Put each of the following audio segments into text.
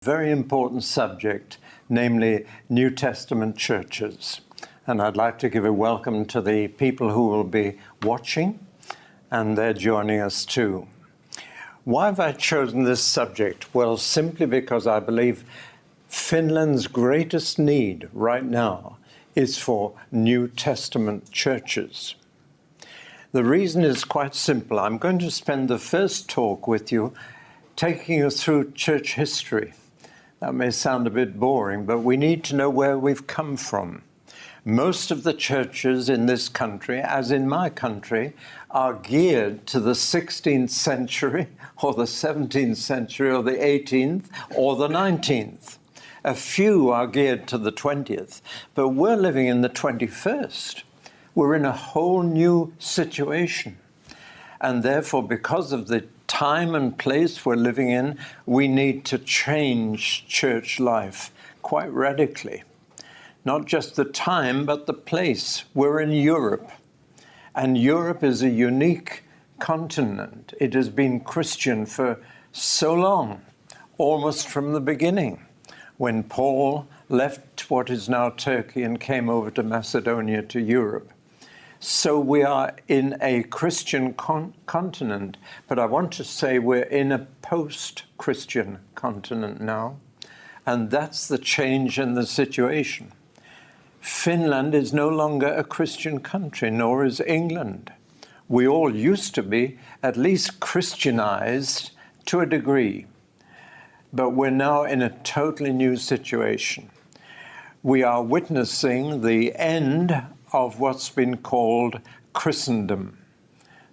Very important subject, namely New Testament churches. And I'd like to give a welcome to the people who will be watching, and they're joining us too. Why have I chosen this subject? Well, simply because I believe Finland's greatest need right now is for New Testament churches. The reason is quite simple. I'm going to spend the first talk with you taking you through church history. That may sound a bit boring, but we need to know where we've come from. Most of the churches in this country, as in my country, are geared to the 16th century or the 17th century or the 18th or the 19th. A few are geared to the 20th, but we're living in the 21st. We're in a whole new situation. And therefore, because of the time and place we're living in, we need to change church life quite radically. Not just the time, but the place. We're in Europe, and Europe is a unique continent. It has been Christian for so long, almost from the beginning, when Paul left what is now Turkey and came over to Macedonia to Europe. So we are in a Christian continent, but I want to say we're in a post-Christian continent now, and that's the change in the situation. Finland is no longer a Christian country, nor is England. We all used to be at least Christianized to a degree, but we're now in a totally new situation. We are witnessing the end of what's been called Christendom.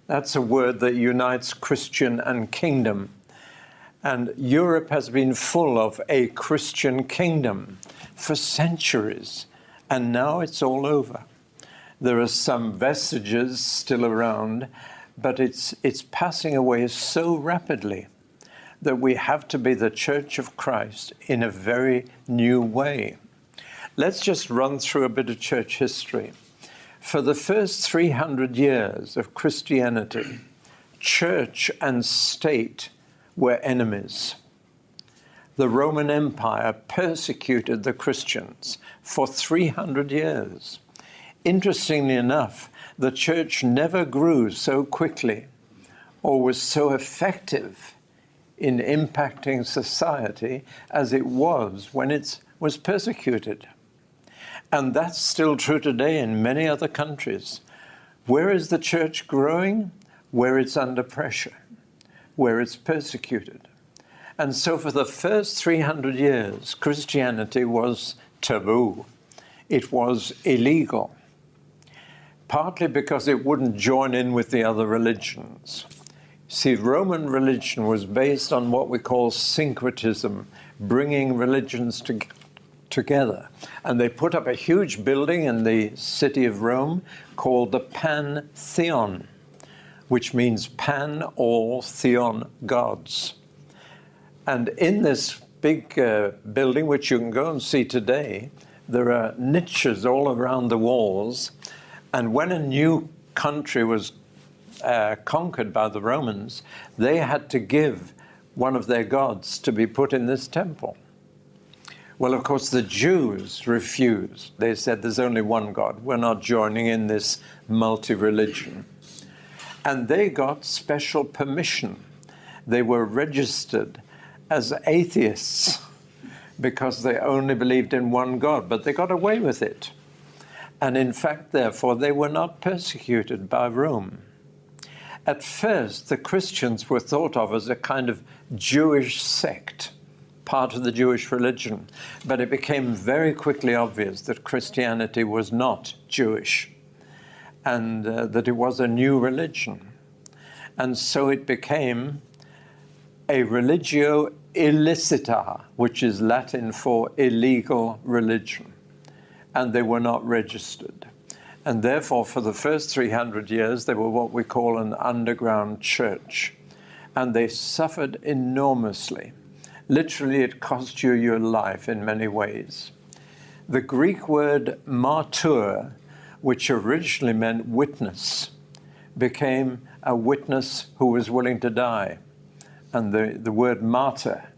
That's a word that unites Christian and kingdom. And Europe has been full of a Christian kingdom for centuries, and now it's all over. There are some vestiges still around, but it's passing away so rapidly that we have to be the Church of Christ in a very new way. Let's just run through a bit of church history. For the first 300 years of Christianity, church and state were enemies. The Roman Empire persecuted the Christians for 300 years. Interestingly enough, the church never grew so quickly or was so effective in impacting society as it was when it was persecuted. And that's still true today in many other countries. Where is the church growing? Where it's under pressure, where it's persecuted. And so for the first 300 years, Christianity was taboo. It was illegal, partly because it wouldn't join in with the other religions. See, Roman religion was based on what we call syncretism, bringing religions together. And they put up a huge building in the city of Rome called the Pantheon, which means pan, all, theon, gods. And in this big building, which you can go and see today, there are niches all around the walls. And when a new country was conquered by the Romans, they had to give one of their gods to be put in this temple. Well, of course, the Jews refused. They said there's only one God. We're not joining in this multi-religion. And they got special permission. They were registered as atheists because they only believed in one God, but they got away with it. And in fact, therefore, they were not persecuted by Rome. At first, the Christians were thought of as a kind of Jewish sect, part of the Jewish religion, but it became very quickly obvious that Christianity was not Jewish and that it was a new religion. And so it became a religio illicita, which is Latin for illegal religion, and they were not registered. And therefore, for the first 300 years, they were what we call an underground church, and they suffered enormously. Literally, it cost you your life in many ways. The Greek word martyr, which originally meant witness, became a witness who was willing to die. And the word martyr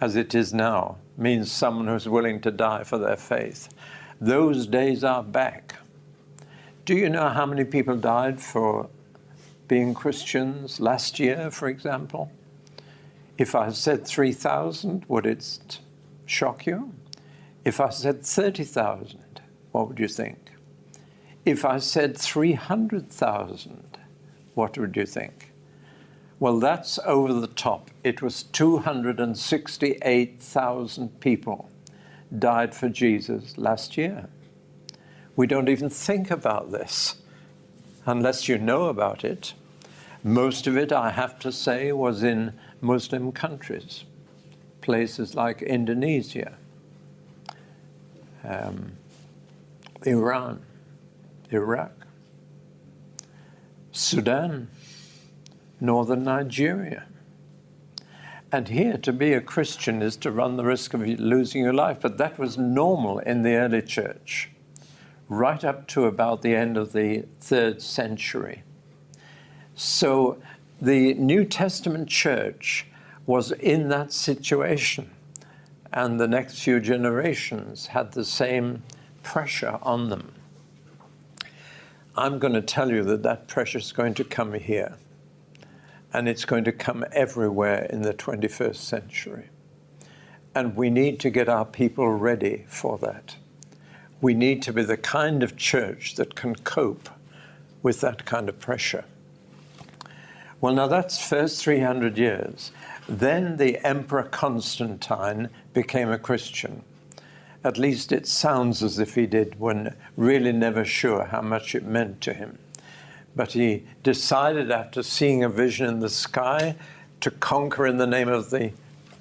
as it is now, means someone who's willing to die for their faith. Those days are back. Do you know how many people died for being Christians last year, for example? If I said 3,000, would it shock you? If I said 30,000, what would you think? If I said 300,000, what would you think? Well, that's over the top. It was 268,000 people died for Jesus last year. We don't even think about this unless you know about it. Most of it, I have to say, was in Muslim countries, places like Indonesia, Iran, Iraq, Sudan, northern Nigeria. And here, to be a Christian is to run the risk of losing your life. But that was normal in the early church, right up to about the end of the 3rd century. So the New Testament church was in that situation, and the next few generations had the same pressure on them. I'm going to tell you that that pressure is going to come here, and it's going to come everywhere in the 21st century. And we need to get our people ready for that. We need to be the kind of church that can cope with that kind of pressure. Well, now that's first 300 years. Then the Emperor Constantine became a Christian. At least it sounds as if he did, when really never sure how much it meant to him. But he decided, after seeing a vision in the sky, to conquer in the name of the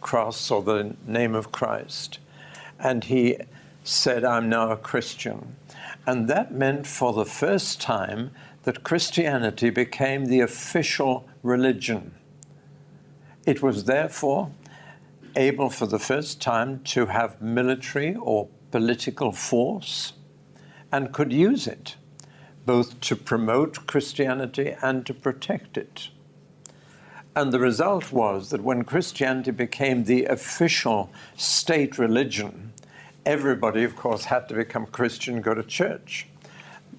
cross or the name of Christ. And he said, I'm now a Christian. And that meant for the first time that Christianity became the official religion. It was therefore able for the first time to have military or political force, and could use it both to promote Christianity and to protect it. And the result was that when Christianity became the official state religion, everybody, of course, had to become Christian, go to church.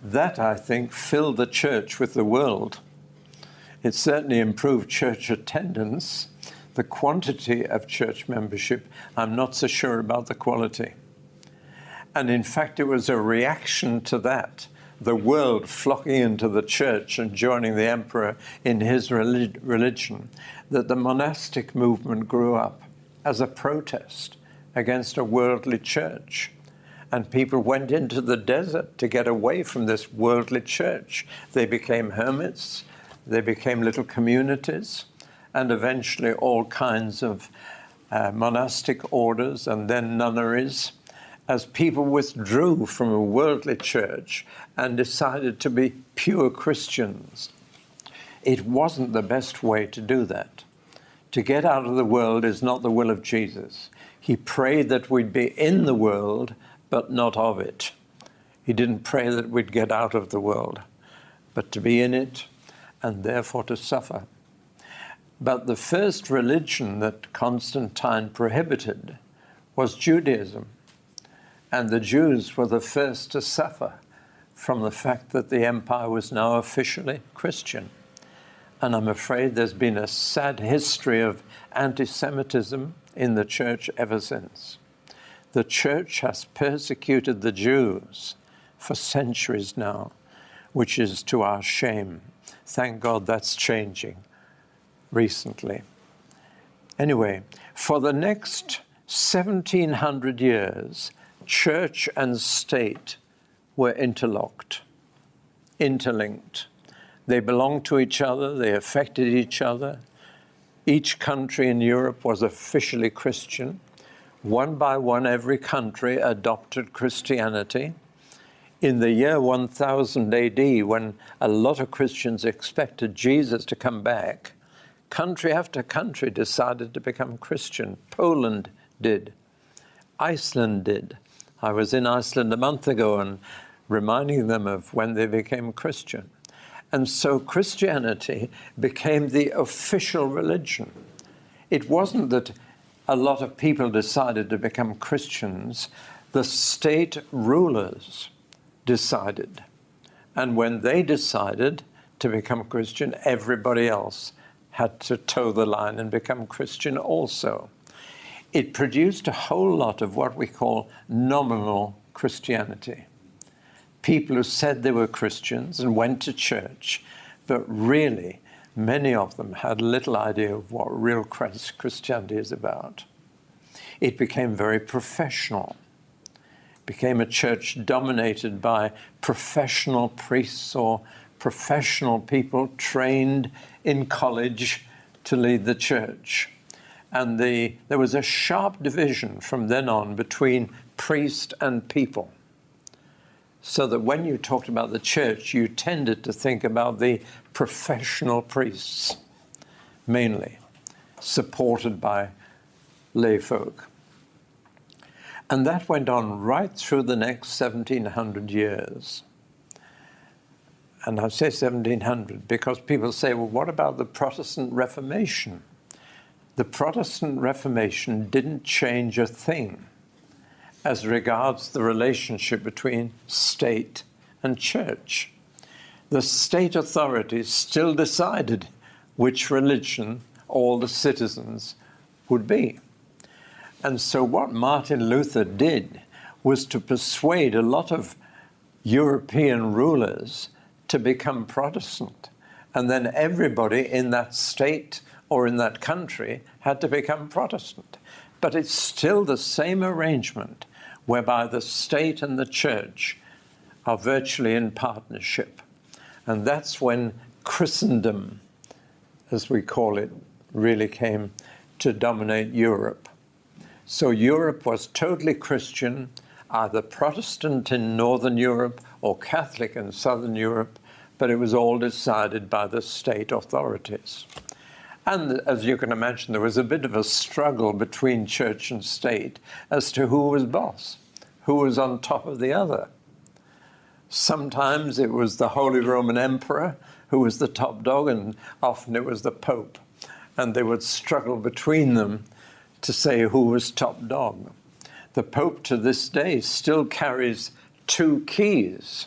That, I think, filled the church with the world. It certainly improved church attendance, the quantity of church membership. I'm not so sure about the quality. And in fact, it was a reaction to that, the world flocking into the church and joining the emperor in his religion, that the monastic movement grew up as a protest against a worldly church. And people went into the desert to get away from this worldly church. They became hermits, they became little communities, and eventually all kinds of monastic orders and then nunneries, as people withdrew from a worldly church and decided to be pure Christians. It wasn't the best way to do that. To get out of the world is not the will of Jesus. He prayed that we'd be in the world, but not of it. He didn't pray that we'd get out of the world, but to be in it and therefore to suffer. But the first religion that Constantine prohibited was Judaism. And the Jews were the first to suffer from the fact that the empire was now officially Christian. And I'm afraid there's been a sad history of anti-Semitism in the church ever since. The church has persecuted the Jews for centuries now, which is to our shame. Thank God that's changing recently. Anyway, for the next 1700 years, church and state were interlinked. They belonged to each other, they affected each other. Each country in Europe was officially Christian. One by one, every country adopted Christianity. In the year 1000 AD, when a lot of Christians expected Jesus to come back, country after country decided to become Christian. Poland did. Iceland did. I was in Iceland a month ago and reminding them of when they became Christian. And so Christianity became the official religion. It wasn't that a lot of people decided to become Christians, the state rulers decided. And when they decided to become Christian, everybody else had to toe the line and become Christian also. It produced a whole lot of what we call nominal Christianity. People who said they were Christians and went to church, but really, many of them had little idea of what real Christianity is about. It became very professional. It became a church dominated by professional priests or professional people trained in college to lead the church. And there was a sharp division from then on between priest and people. So that when you talked about the church, you tended to think about the professional priests, mainly, supported by lay folk. And that went on right through the next 1700 years. And I say 1700 because people say, well, what about the Protestant Reformation? The Protestant Reformation didn't change a thing as regards the relationship between state and church. The state authorities still decided which religion all the citizens would be. And so what Martin Luther did was to persuade a lot of European rulers to become Protestant. And then everybody in that state or in that country had to become Protestant. But it's still the same arrangement whereby the state and the church are virtually in partnership. And that's when Christendom, as we call it, really came to dominate Europe. So Europe was totally Christian, either Protestant in Northern Europe or Catholic in Southern Europe, but it was all decided by the state authorities. And as you can imagine, there was a bit of a struggle between church and state as to who was boss, who was on top of the other. Sometimes it was the Holy Roman Emperor who was the top dog, and often it was the Pope. And they would struggle between them to say who was top dog. The Pope to this day still carries two keys,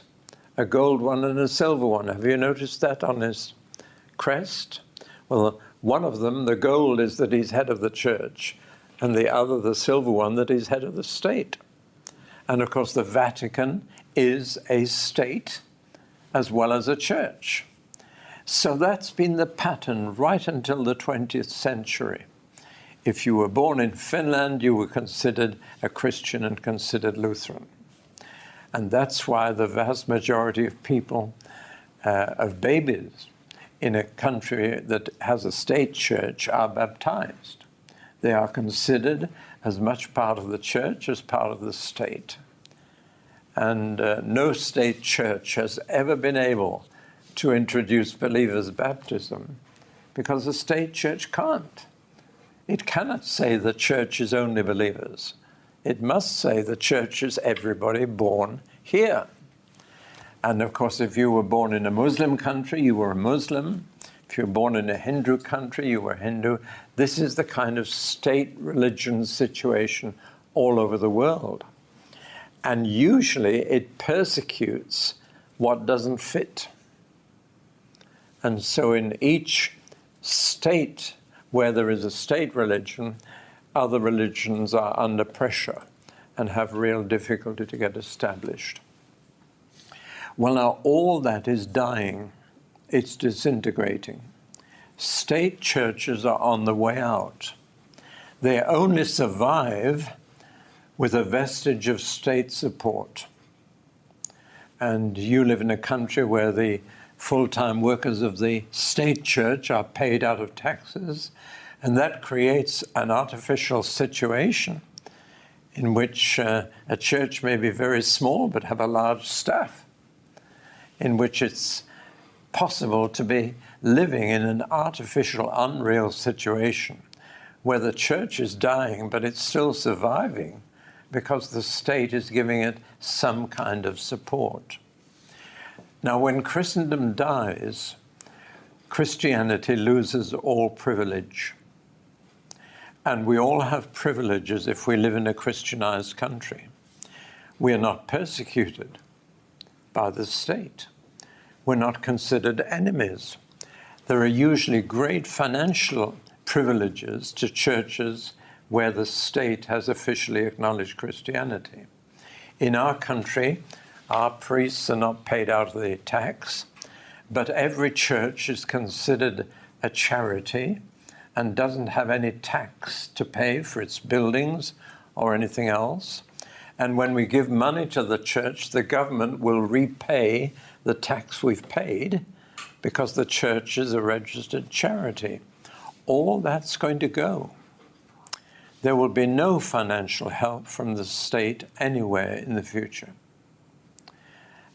a gold one and a silver one. Have you noticed that on his crest? Well, one of them, the gold, is that he's head of the church, and the other, the silver one, that he's head of the state. And of course, the Vatican is a state as well as a church. So that's been the pattern right until the 20th century. If you were born in Finland, you were considered a Christian and considered Lutheran. And that's why the vast majority of people, of babies in a country that has a state church, are baptized. They are considered as much part of the church as part of the state. And no state church has ever been able to introduce believers' baptism because the state church can't. It cannot say the church is only believers. It must say the church is everybody born here. And of course, if you were born in a Muslim country, you were a Muslim. If you were born in a Hindu country, you were Hindu. This is the kind of state religion situation all over the world. And usually it persecutes what doesn't fit. And so in each state where there is a state religion, other religions are under pressure and have real difficulty to get established. Well, now all that is dying. It's disintegrating. State churches are on the way out. They only survive with a vestige of state support. And you live in a country where the full-time workers of the state church are paid out of taxes, and that creates an artificial situation in which a church may be very small but have a large staff, in which it's possible to be living in an artificial, unreal situation where the church is dying but it's still surviving because the state is giving it some kind of support. Now, when Christendom dies, Christianity loses all privilege. And we all have privileges if we live in a Christianized country. We are not persecuted by the state. We're not considered enemies. There are usually great financial privileges to churches where the state has officially acknowledged Christianity. In our country, our priests are not paid out of the tax, but every church is considered a charity and doesn't have any tax to pay for its buildings or anything else. And when we give money to the church, the government will repay the tax we've paid because the church is a registered charity. All that's going to go. There will be no financial help from the state anywhere in the future,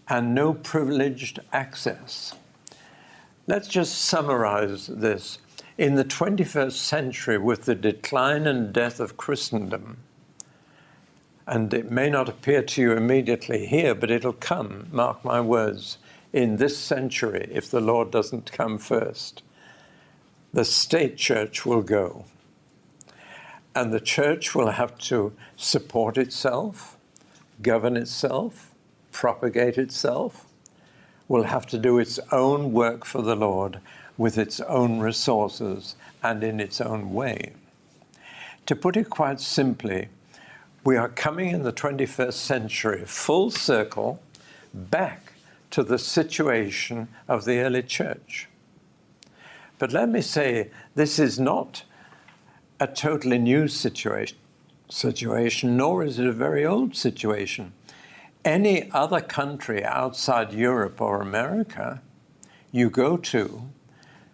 and no privileged access. Let's just summarize this. In the 21st century, with the decline and death of Christendom, and it may not appear to you immediately here, but it'll come, mark my words, in this century, if the Lord doesn't come first, the state church will go. And the church will have to support itself, govern itself, propagate itself, will have to do its own work for the Lord with its own resources and in its own way. To put it quite simply, we are coming in the 21st century full circle back to the situation of the early church. But let me say, this is not a totally new situation, nor is it a very old situation. Any other country outside Europe or America you go to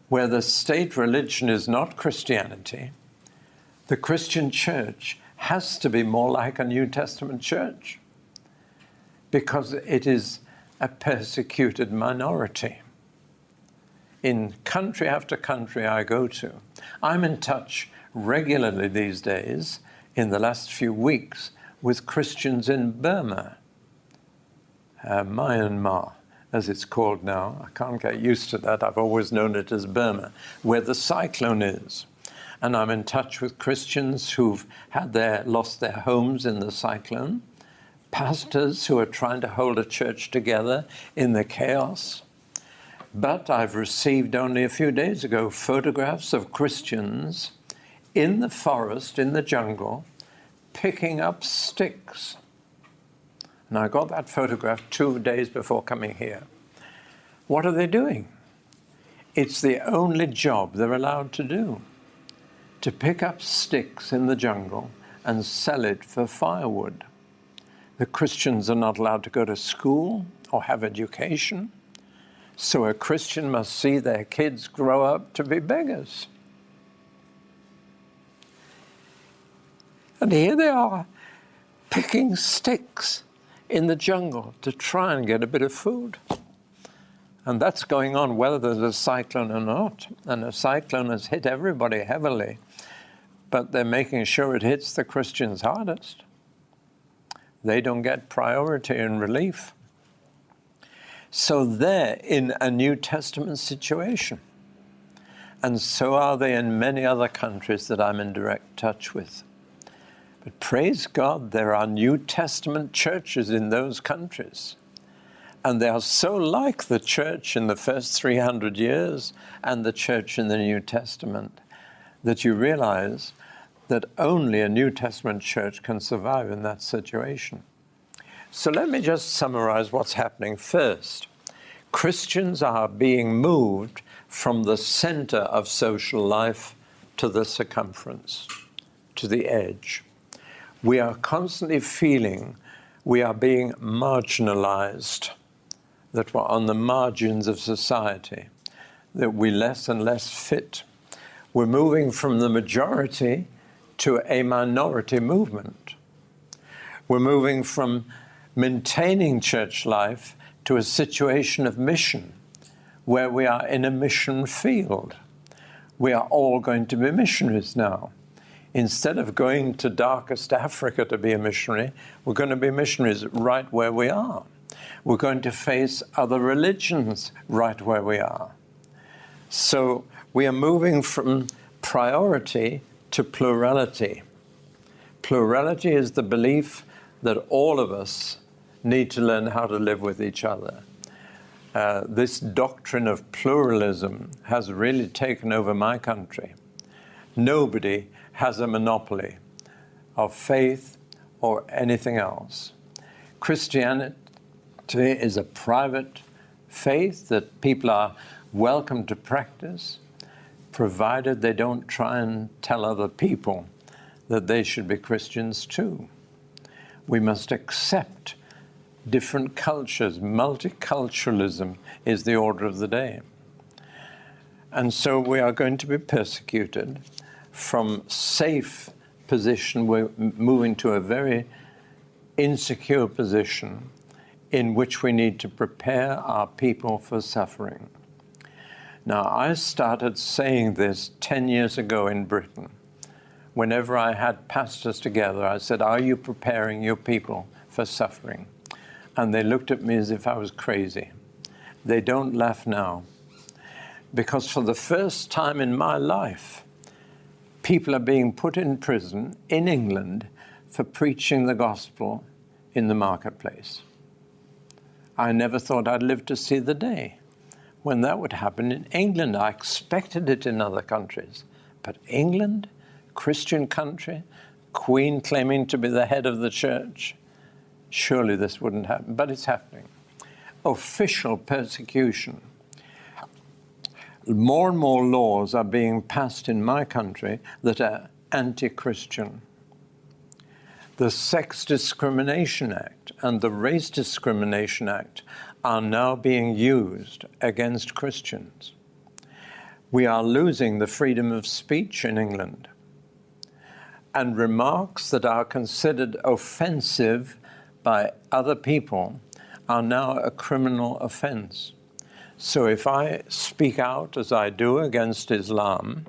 where the state religion is not Christianity, the Christian church has to be more like a New Testament church because it is a persecuted minority. In country after country I go to, I'm in touch regularly these days, in the last few weeks, with Christians in Burma, Myanmar, as it's called now. I can't get used to that. I've always known it as Burma, where the cyclone is. And I'm in touch with Christians who've lost their homes in the cyclone, pastors who are trying to hold a church together in the chaos. But I've received only a few days ago photographs of Christians in the forest, in the jungle, picking up sticks. And I got that photograph 2 days before coming here. What are they doing? It's the only job they're allowed to do, to pick up sticks in the jungle and sell it for firewood. The Christians are not allowed to go to school or have education, so a Christian must see their kids grow up to be beggars. And here they are, picking sticks in the jungle to try and get a bit of food. And that's going on whether there's a cyclone or not. And a cyclone has hit everybody heavily, but they're making sure it hits the Christians hardest. They don't get priority and relief. So they're in a New Testament situation. And so are they in many other countries that I'm in direct touch with. But praise God, there are New Testament churches in those countries. And they are so like the church in the first 300 years and the church in the New Testament that you realize that only a New Testament church can survive in that situation. So let me just summarize what's happening first. Christians are being moved from the center of social life to the circumference, to the edge. We are constantly feeling we are being marginalized, that we're on the margins of society, that we're less and less fit. We're moving from the majority to a minority movement. We're moving from maintaining church life to a situation of mission, where we are in a mission field. We are all going to be missionaries now. Instead of going to darkest Africa to be a missionary, we're going to be missionaries right where we are. We're going to face other religions right where we are. So we are moving from priority to plurality. Plurality is the belief that all of us need to learn how to live with each other. This doctrine of pluralism has really taken over my country. Nobody has a monopoly of faith or anything else. Christianity is a private faith that people are welcome to practice, provided they don't try and tell other people that they should be Christians too. We must accept different cultures. Multiculturalism is the order of the day. And so we are going to be persecuted. From safe position, we're moving to a very insecure position in which we need to prepare our people for suffering. Now, I started saying this 10 years ago in Britain. Whenever I had pastors together, I said, "Are you preparing your people for suffering?" And they looked at me as if I was crazy. They don't laugh now. Because for the first time in my life, people are being put in prison in England for preaching the gospel in the marketplace. I never thought I'd live to see the day when that would happen in England. I expected it in other countries. But England, Christian country, Queen claiming to be the head of the church, surely this wouldn't happen, but it's happening. Official persecution. More and more laws are being passed in my country that are anti-Christian. The Sex Discrimination Act and the Race Discrimination Act are now being used against Christians. We are losing the freedom of speech in England. And remarks that are considered offensive by other people are now a criminal offense. So if I speak out, as I do, against Islam,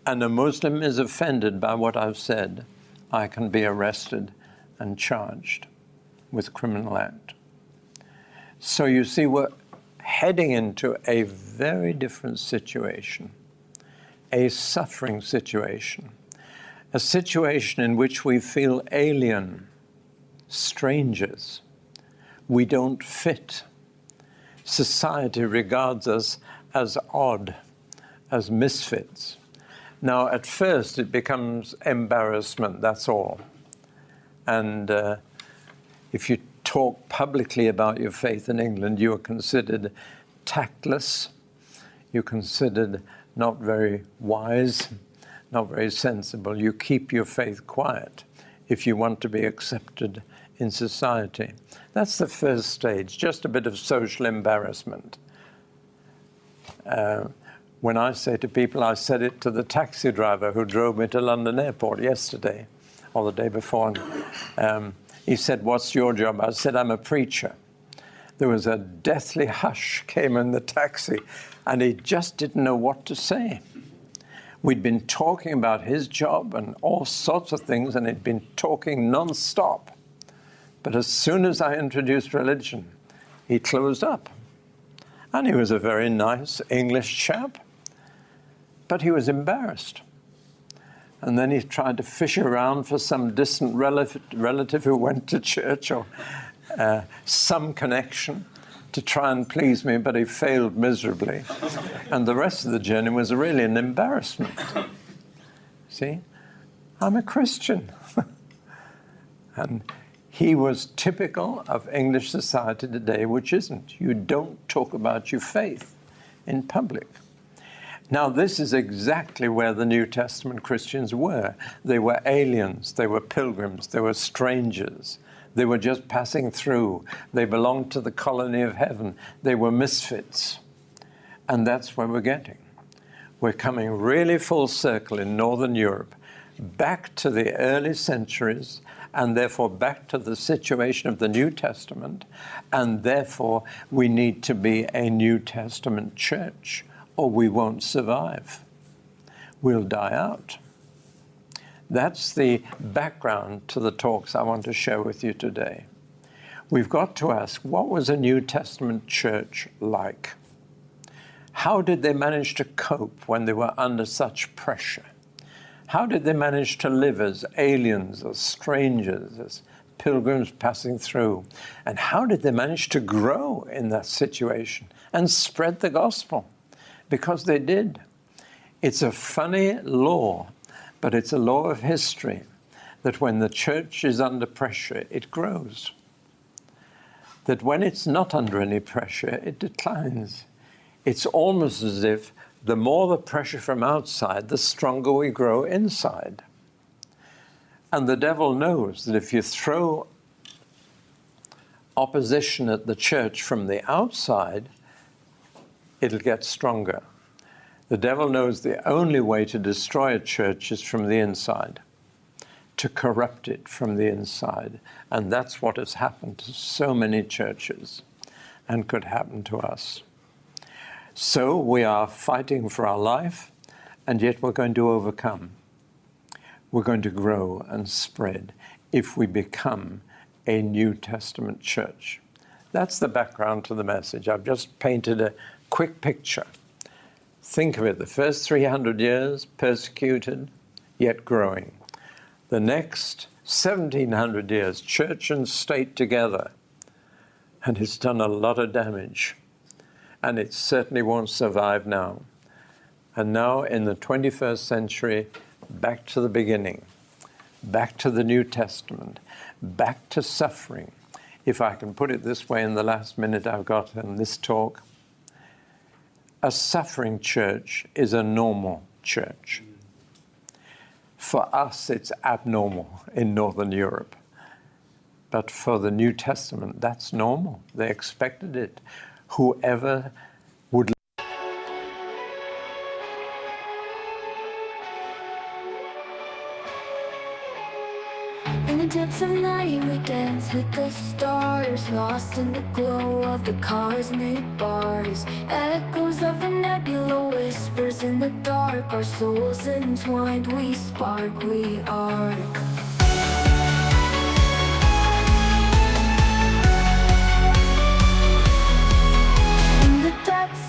and a Muslim is offended by what I've said, I can be arrested and charged with criminal act. So you see, we're heading into a very different situation, a suffering situation, a situation in which we feel alien, strangers. We don't fit. Society regards us as odd, as misfits. Now, at first, it becomes embarrassment, that's all. And if you talk publicly about your faith in England, you are considered tactless. You're considered not very wise, not very sensible. You keep your faith quiet if you want to be accepted in society. That's the first stage, just a bit of social embarrassment. When I say to people, I said it to the taxi driver who drove me to London Airport yesterday, or the day before. He said, "What's your job?" I said, "I'm a preacher." There was a deathly hush came in the taxi, and he just didn't know what to say. We'd been talking about his job and all sorts of things, and he'd been talking non-stop. But as soon as I introduced religion, he closed up. And he was a very nice English chap, but he was embarrassed. And then he tried to fish around for some distant relative who went to church or some connection to try and please me, but he failed miserably. And the rest of the journey was really an embarrassment. See, I'm a Christian. And he was typical of English society today, which isn't. You don't talk about your faith in public. Now, this is exactly where the New Testament Christians were. They were aliens, they were pilgrims, they were strangers. They were just passing through. They belonged to the colony of heaven. They were misfits. And that's where we're getting. We're coming really full circle in Northern Europe, back to the early centuries, and therefore back to the situation of the New Testament, and therefore we need to be a New Testament church, or we won't survive. We'll die out. That's the background to the talks I want to share with you today. We've got to ask, what was a New Testament church like? How did they manage to cope when they were under such pressure? How did they manage to live as aliens, as strangers, as pilgrims passing through? And how did they manage to grow in that situation and spread the gospel? Because they did. It's a funny law, but it's a law of history, that when the church is under pressure, it grows. That when it's not under any pressure, it declines. It's almost as if the more the pressure from outside, the stronger we grow inside. And the devil knows that if you throw opposition at the church from the outside, it'll get stronger. The devil knows the only way to destroy a church is from the inside, to corrupt it from the inside. And that's what has happened to so many churches and could happen to us. So we are fighting for our life, and yet we're going to overcome. We're going to grow and spread if we become a New Testament church. That's the background to the message. I've just painted a quick picture. Think of it, the first 300 years, persecuted, yet growing. The next 1700 years, church and state together, and it's done a lot of damage. And it certainly won't survive now. And now in the 21st century, back to the beginning, back to the New Testament, back to suffering. If I can put it this way in the last minute I've got in this talk, a suffering church is a normal church. For us, it's abnormal in Northern Europe. But for the New Testament, that's normal. They expected it. Whoever would. In the depths of night we dance with the stars, lost in the glow of the cosmic bars. Echoes of the nebula, whispers in the dark. Our souls entwined, we spark, we are.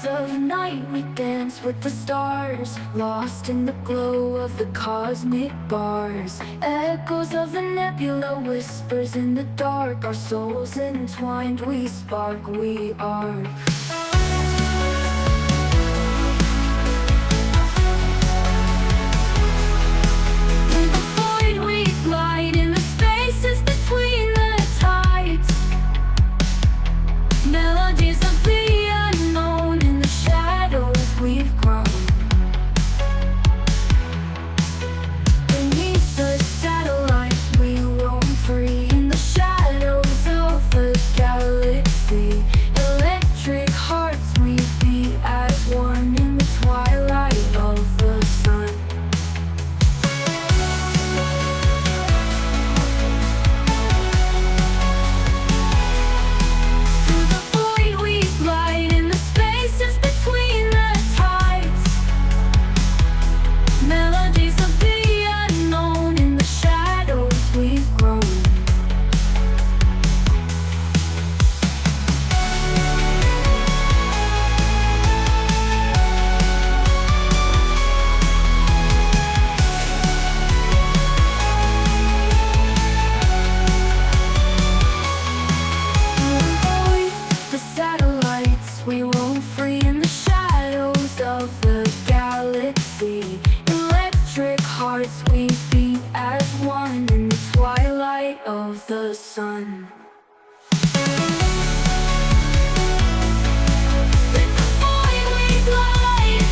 Of night we dance with the stars, lost in the glow of the cosmic bars. Echoes of the nebula, whispers in the dark. Our souls entwined, we spark, we are. In the void we glide, in the spaces between the tides. Melodies of the unknown, in the shadows we've grown. Beneath the satellites we roam free, in the shadows of the galaxy. Electric hearts we beat as one in the twilight of the sun. Through the void we glide, in the spaces between the tides. Melodies of the unknown, in the shadows we've grown. The satellites we roam free, in the shadows of the galaxy. Electric hearts we beat as one in the twilight of the sun. With the void we glide,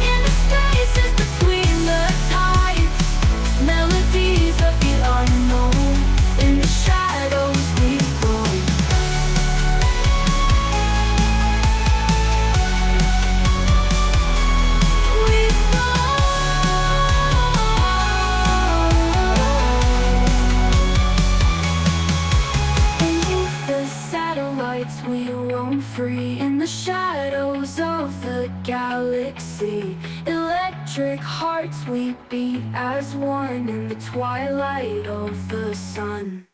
in the spaces between the tides. Melodies of the unknown, in the shadows we grow. Beneath the satellites we roam free, in the shadows of the galaxy. Electric hearts we beat as one in the twilight of the sun.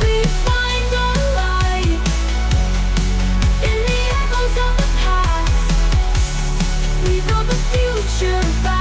We find the light in the echoes of the past. We build the future by